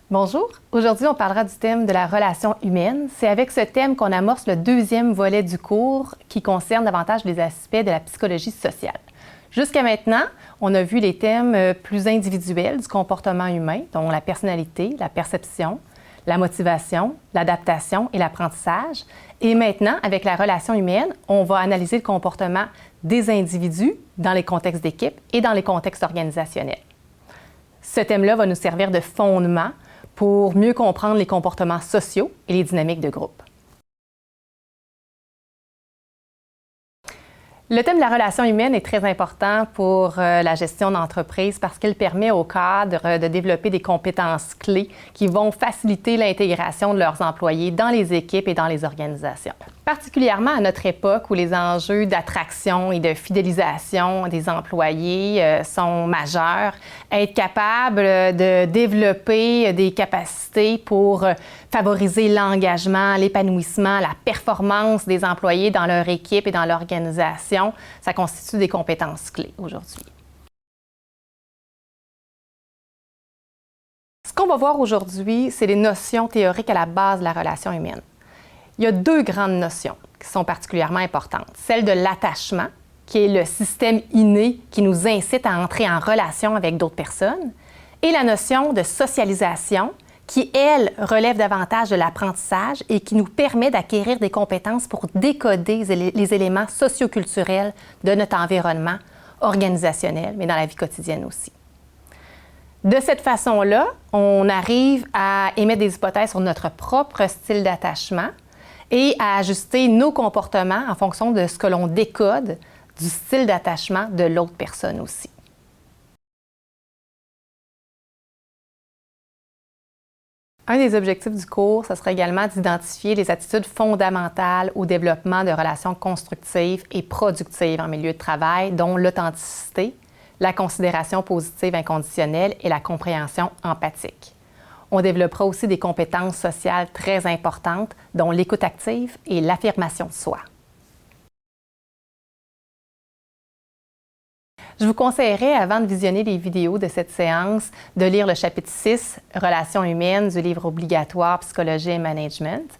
Bonjour, aujourd'hui on parlera du thème de la relation humaine. C'est avec ce thème qu'on amorce le deuxième volet du cours qui concerne davantage les aspects de la psychologie sociale. Jusqu'à maintenant, on a vu les thèmes plus individuels du comportement humain, dont la personnalité, la perception, la motivation, l'adaptation et l'apprentissage. Et maintenant, avec la relation humaine, on va analyser le comportement des individus dans les contextes d'équipe et dans les contextes organisationnels. Ce thème-là va nous servir de fondement pour mieux comprendre les comportements sociaux et les dynamiques de groupe. Le thème de la relation humaine est très important pour la gestion d'entreprise parce qu'il permet aux cadres de développer des compétences clés qui vont faciliter l'intégration de leurs employés dans les équipes et dans les organisations. Particulièrement à notre époque où les enjeux d'attraction et de fidélisation des employés sont majeurs, être capable de développer des capacités pour favoriser l'engagement, l'épanouissement, la performance des employés dans leur équipe et dans l'organisation, ça constitue des compétences clés aujourd'hui. Ce qu'on va voir aujourd'hui, c'est les notions théoriques à la base de la relation humaine. Il y a deux grandes notions qui sont particulièrement importantes. Celle de l'attachement, qui est le système inné qui nous incite à entrer en relation avec d'autres personnes, et la notion de socialisation, qui, elle, relève davantage de l'apprentissage et qui nous permet d'acquérir des compétences pour décoder les éléments socioculturels de notre environnement organisationnel, mais dans la vie quotidienne aussi. De cette façon-là, on arrive à émettre des hypothèses sur notre propre style d'attachement et à ajuster nos comportements en fonction de ce que l'on décode du style d'attachement de l'autre personne aussi. Un des objectifs du cours, ce serait également d'identifier les attitudes fondamentales au développement de relations constructives et productives en milieu de travail, dont l'authenticité, la considération positive inconditionnelle et la compréhension empathique. On développera aussi des compétences sociales très importantes, dont l'écoute active et l'affirmation de soi. Je vous conseillerais, avant de visionner les vidéos de cette séance, de lire le chapitre 6, Relations humaines, du livre obligatoire Psychologie et Management.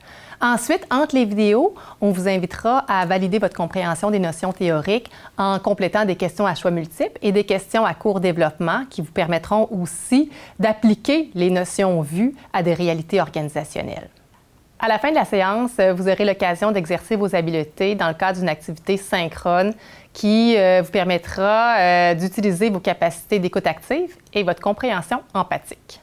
Ensuite, entre les vidéos, on vous invitera à valider votre compréhension des notions théoriques en complétant des questions à choix multiples et des questions à court développement qui vous permettront aussi d'appliquer les notions vues à des réalités organisationnelles. À la fin de la séance, vous aurez l'occasion d'exercer vos habiletés dans le cadre d'une activité synchrone qui vous permettra d'utiliser vos capacités d'écoute active et votre compréhension empathique.